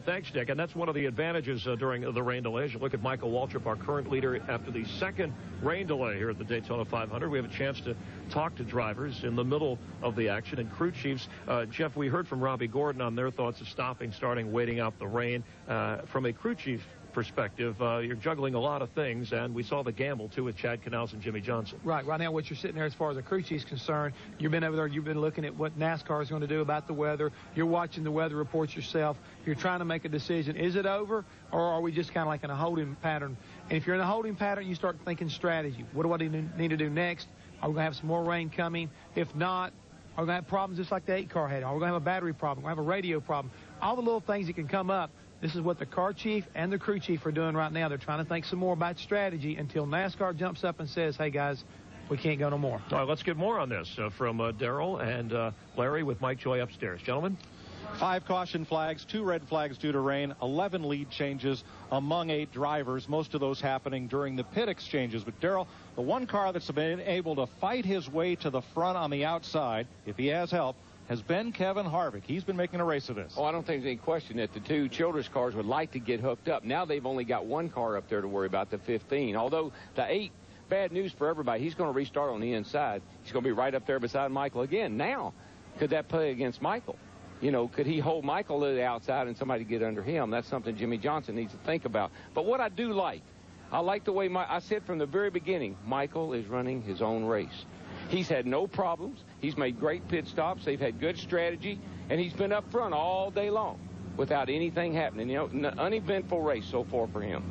Thanks, Dick. And that's one of the advantages during the rain delays. You look at Michael Waltrip, our current leader, after the second rain delay here at the Daytona 500. We have a chance to talk to drivers in the middle of the action and crew chiefs. Jeff, we heard from Robbie Gordon on their thoughts of stopping, starting, waiting out the rain. From a crew chief perspective, you're juggling a lot of things, and we saw the gamble, too, with Chad Canals and Jimmy Johnson. Right now, what you're sitting there as far as the crew chief's concerned, you've been over there, you've been looking at what NASCAR is going to do about the weather. You're watching the weather reports yourself. You're trying to make a decision. Is it over, or are we just kind of like in a holding pattern? And if you're in a holding pattern, you start thinking strategy. What do I need to do next? Are we going to have some more rain coming? If not, are we going to have problems just like the 8-car had? Are we going to have a battery problem? We're going to have a radio problem? All the little things that can come up. This is what the car chief and the crew chief are doing right now. They're trying to think some more about strategy until NASCAR jumps up and says, hey, guys, we can't go no more. All right, let's get more on this from Darrell and Larry with Mike Joy upstairs. Gentlemen? 5 caution flags, 2 red flags due to rain, 11 lead changes among 8 drivers, most of those happening during the pit exchanges. But, Darrell, the one car that's been able to fight his way to the front on the outside, if he has help, has been Kevin Harvick. He's been making a race of this. Oh, I don't think there's any question that the 2 Childress cars would like to get hooked up. Now they've only got 1 car up there to worry about, the 15. Although the 8, bad news for everybody, he's going to restart on the inside. He's going to be right up there beside Michael again. Now, could that play against Michael? You know, could he hold Michael to the outside and somebody get under him? That's something Jimmy Johnson needs to think about. But what I do like, I like the way I said from the very beginning, Michael is running his own race. He's had no problems. He's made great pit stops. They've had good strategy. And he's been up front all day long without anything happening. You know, an uneventful race so far for him.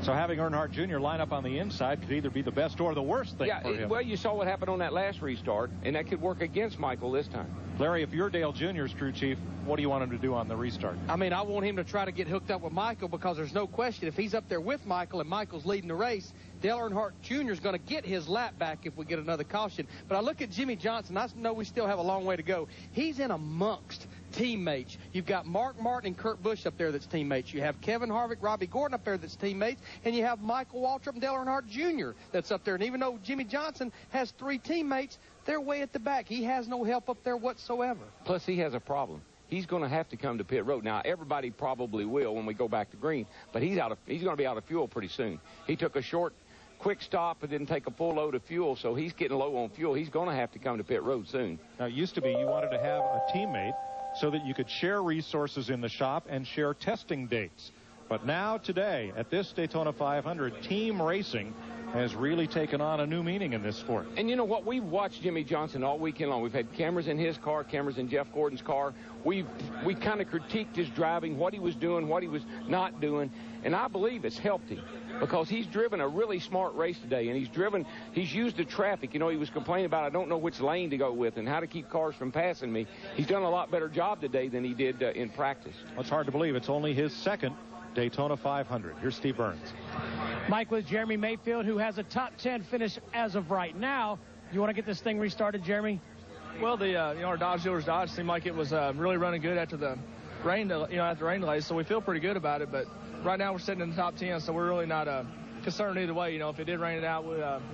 So having Earnhardt Jr. line up on the inside could either be the best or the worst thing for him. Well, you saw what happened on that last restart, and that could work against Michael this time. Larry, if you're Dale Jr.'s crew chief, what do you want him to do on the restart? I mean, I want him to try to get hooked up with Michael, because there's no question if he's up there with Michael and Michael's leading the race, Dal Earnhardt Jr. is going to get his lap back if we get another caution. But I look at Jimmy Johnson. I know we still have a long way to go. He's in amongst teammates. You've got Mark Martin and Kurt Busch up there that's teammates. You have Kevin Harvick, Robbie Gordon up there that's teammates. And you have Michael Waltrip and Dal Earnhardt Jr. that's up there. And even though Jimmy Johnson has 3 teammates, they're way at the back. He has no help up there whatsoever. Plus, he has a problem. He's going to have to come to pit road. Now, everybody probably will when we go back to green, but he's going to be out of fuel pretty soon. He took a short, quick stop and didn't take a full load of fuel, so he's getting low on fuel. He's going to have to come to pit road soon. Now, it used to be you wanted to have a teammate so that you could share resources in the shop and share testing dates. But now, today, at this Daytona 500, team racing has really taken on a new meaning in this sport. And you know what? We've watched Jimmy Johnson all weekend long. We've had cameras in his car, cameras in Jeff Gordon's car. We kind of critiqued his driving, what he was doing, what he was not doing, and I believe it's helped him, because he's driven a really smart race today, and he's used the traffic. You know, he was complaining about, I don't know which lane to go with and how to keep cars from passing me. He's done a lot better job today than he did in practice. Well, it's hard to believe. It's only his second Daytona 500. Here's Steve Burns. Mike, with Jeremy Mayfield, who has a top 10 finish as of right now. You want to get this thing restarted, Jeremy? Well, our Dodge dealers Dodge seemed like it was really running good after the rain, after rain delays, so we feel pretty good about it. But right now we're sitting in the top 10, so we're really not concerned either way. You know, if it did rain it out,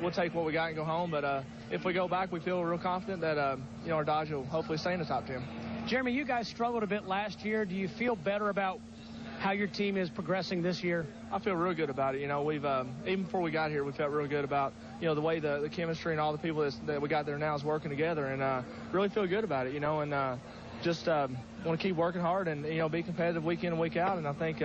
we'll take what we got and go home. But if we go back, we feel real confident that our Dodge will hopefully stay in the top 10. Jeremy, you guys struggled a bit last year. Do you feel better about how your team is progressing this year? I feel real good about it. You know, we've even before we got here, we felt real good about the way the chemistry and all the people that we got there now is working together, and really feel good about it. And just want to keep working hard and be competitive week in and week out. And I think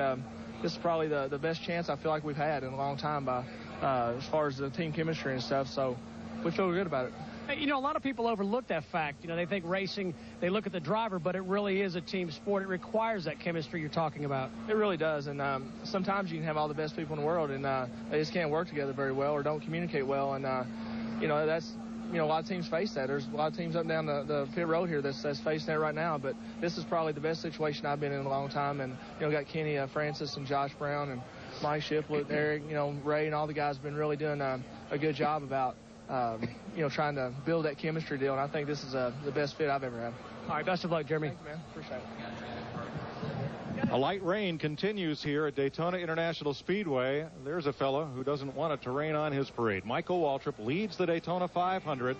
this is probably the best chance I feel like we've had in a long time as far as the team chemistry and stuff. So we feel good about it. A lot of people overlook that fact. They think racing, they look at the driver, but it really is a team sport. It requires that chemistry you're talking about. It really does, and sometimes you can have all the best people in the world, and they just can't work together very well or don't communicate well, and that's a lot of teams face that. There's a lot of teams up and down the pit road here that's facing that right now, but this is probably the best situation I've been in a long time, and got Kenny Francis and Josh Brown and Mike Shiplett, Eric, Ray, and all the guys have been really doing a good job about trying to build that chemistry deal, and I think this is the best fit I've ever had. All right, best of luck, Jeremy. Thanks, man. Appreciate it. A light rain continues here at Daytona International Speedway. There's a fella who doesn't want it to rain on his parade. Michael Waltrip leads the Daytona 500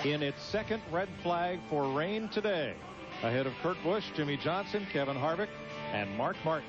in its second red flag for rain today, ahead of Kurt Busch, Jimmy Johnson, Kevin Harvick, and Mark Martin.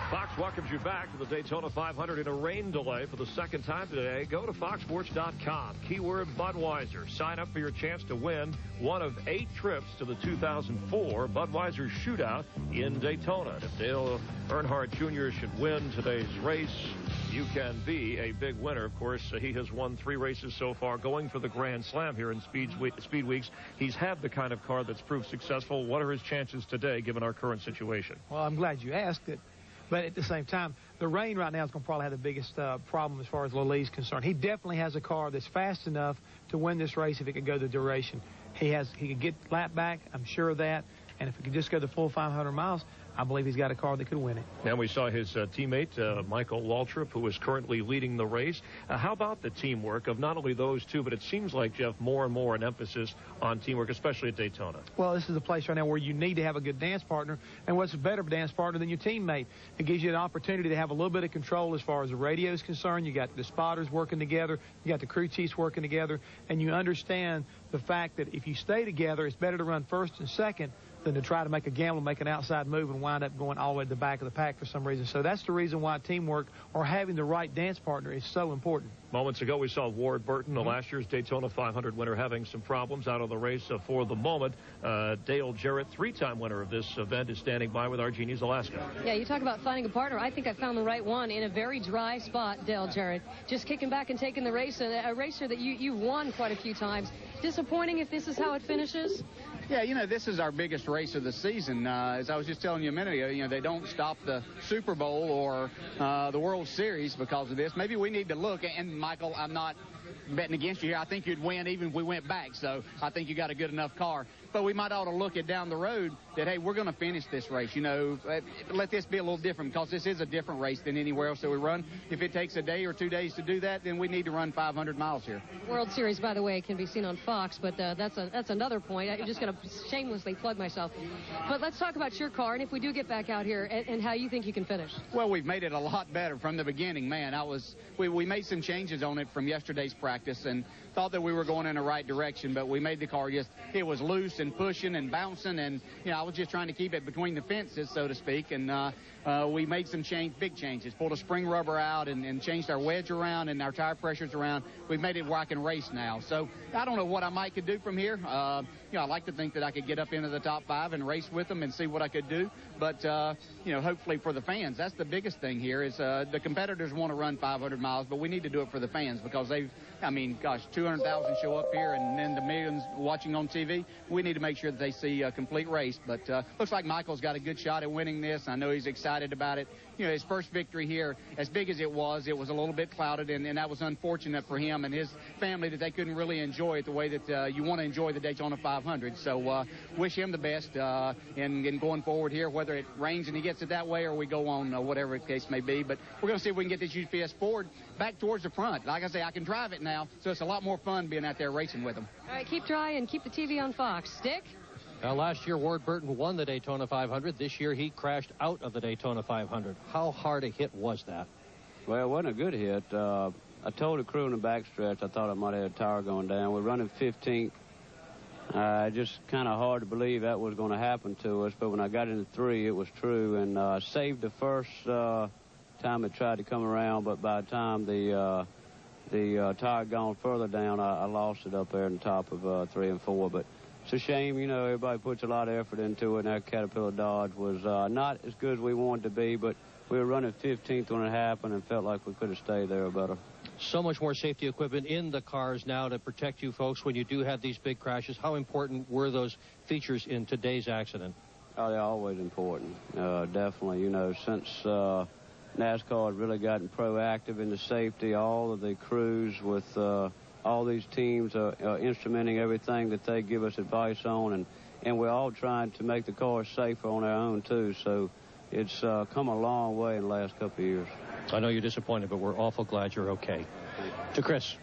Fox welcomes you back to the Daytona 500 in a rain delay for the second time today. Go to foxsports.com. Keyword Budweiser. Sign up for your chance to win one of 8 trips to the 2004 Budweiser Shootout in Daytona. If Dale Earnhardt Jr. should win today's race, you can be a big winner. Of course, he has won 3 races so far, going for the Grand Slam here in Speed Weeks. He's had the kind of car that's proved successful. What are his chances today, given our current situation? Well, I'm glad you asked it. But at the same time, the rain right now is going to probably have the biggest problem as far as Lalee's concerned. He definitely has a car that's fast enough to win this race if it could go the duration. He could get lap back, I'm sure of that. And if he could just go the full 500 miles, I believe he's got a car that could win it. And we saw his teammate, Michael Waltrip, who is currently leading the race. How about the teamwork of not only those two, but it seems like, Jeff, more and more an emphasis on teamwork, especially at Daytona. Well, this is a place right now where you need to have a good dance partner. And what's a better dance partner than your teammate? It gives you an opportunity to have a little bit of control as far as the radio is concerned. You got the spotters working together. You got the crew chiefs working together. And you understand the fact that if you stay together, it's better to run first and second than to try to make a gamble, make an outside move, and wind up going all the way to the back of the pack for some reason. So that's the reason why teamwork or having the right dance partner is so important. Moments ago, we saw Ward Burton, the last year's Daytona 500 winner, having some problems out of the race for the moment. Dale Jarrett, 3-time winner of this event, is standing by with our Genies Alaska. Yeah, you talk about finding a partner. I think I found the right one in a very dry spot, Dale Jarrett. Just kicking back and taking the race, a racer that you've won quite a few times. Disappointing if this is how it finishes? Yeah, you know, this is our biggest race of the season. As I was just telling you a minute ago, you know, they don't stop the Super Bowl or the World Series because of this. Maybe we need to look, and Michael, I'm not betting against you here. I think you'd win even if we went back, so I think you got a good enough car. But we might ought to look at down the road that, hey, we're going to finish this race. You know, let this be a little different because this is a different race than anywhere else that we run. If it takes a day or 2 days to do that, then we need to run 500 miles here. World Series, by the way, can be seen on Fox, but that's another point. I'm just going to shamelessly plug myself. But let's talk about your car, and if we do get back out here, and how you think you can finish. Well, we've made it a lot better from the beginning. Man, we made some changes on it from yesterday's practice and thought that we were going in the right direction, but we made the car it was loose and pushing and bouncing, and, you know, I was just trying to keep it between the fences, so to speak, and we made some big changes, pulled a spring rubber out and changed our wedge around and our tire pressures around. We've made it where I can race now. So I don't know what I could do from here. You know, I like to think that I could get up into the top 5 and race with them and see what I could do. But, you know, hopefully for the fans, that's the biggest thing here is the competitors want to run 500 miles, but we need to do it for the fans because 200,000 show up here and then the millions watching on TV. We need to make sure that they see a complete race. But looks like Michael's got a good shot at winning this. I know he's excited about it. You know, his first victory here, as big as it was a little bit clouded, and that was unfortunate for him and his family that they couldn't really enjoy it the way that you want to enjoy the Daytona 500. So wish him the best in going forward here, whether it rains and he gets it that way or we go on, whatever the case may be. But we're going to see if we can get this UPS Ford back towards the front. Like I say, I can drive it now, so it's a lot more fun being out there racing with them. All right, keep dry and keep the TV on Fox. Dick? Last year, Ward Burton won the Daytona 500. This year, he crashed out of the Daytona 500. How hard a hit was that? Well, it wasn't a good hit. I told the crew in the backstretch I thought I might have a tire going down. We're running 15th. Just kind of hard to believe that was going to happen to us. But when I got into 3, it was true. And saved the first time it tried to come around. But by the time the tire had gone further down, I lost it up there in the top of 3 and 4. But it's a shame, you know, everybody puts a lot of effort into it, and that Caterpillar Dodge was not as good as we wanted to be, but we were running 15th when it happened and felt like we could have stayed there better. So much more safety equipment in the cars now to protect you folks when you do have these big crashes. How important were those features in today's accident? Oh, they're always important, definitely. You know, since NASCAR has really gotten proactive in the safety, all of the crews with all these teams are instrumenting everything that they give us advice on, and we're all trying to make the cars safer on our own, too. So it's come a long way in the last couple of years. I know you're disappointed, but we're awful glad you're okay. To Chris.